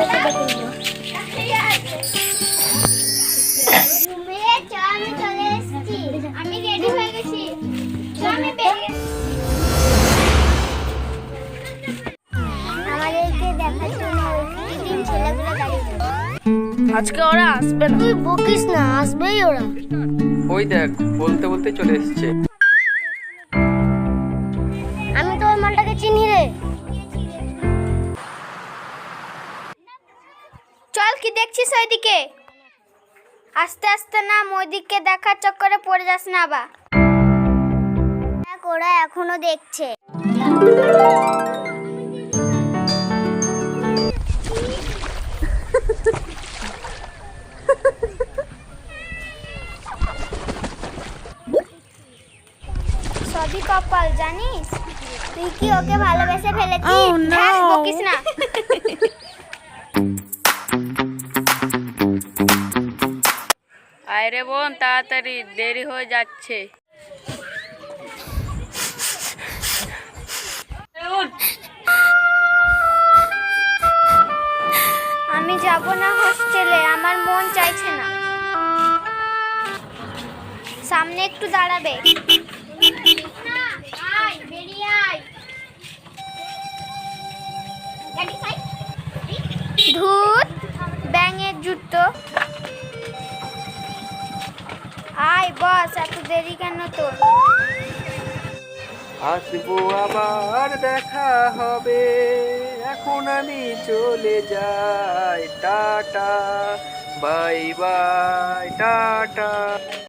সবাইকে ডেকে নিল। আমি চলে এসেছি, আমি রেডি হয়ে গেছি, আমি বেরিয়ে আমাদেরকে দেখার জন্য তিন ছেলেগুলো দাঁড়িয়ে। আজকে ওরা আসবে না। তুই বকিস না, আসবেই ওরা। ওই দেখ বলতে বলতে চলে এসছে। আমি তো ওই মালটাকে চিনি রে। চল, কি দেখছিস ওইদিকে? আস্তে আস্তে নাম, ওইদিকে দেখার চক্করে পড়ে যাস না আবার। দেখ, ওরা এখনো দেখছে। সবই কপাল, জানিস? তুই কি ওকে ভালোবেসে ফেলেছিস? ধ্যাস, বকিস না। আয় রে বোন, তাড়াতাড়ি, দেরি হয়ে যাচ্ছে। আমি যাব না হোস্টেলে, আমার মন চাইছে না। সামনে একটু দাঁড়াবে। ধুত, ব্যাঙের জুতো। আয় বস, এত দেরি কেন তোর? আসবো আবার দেখা হবে, এখন আমি চলে যাই, টাটা বাই বাই টাটা।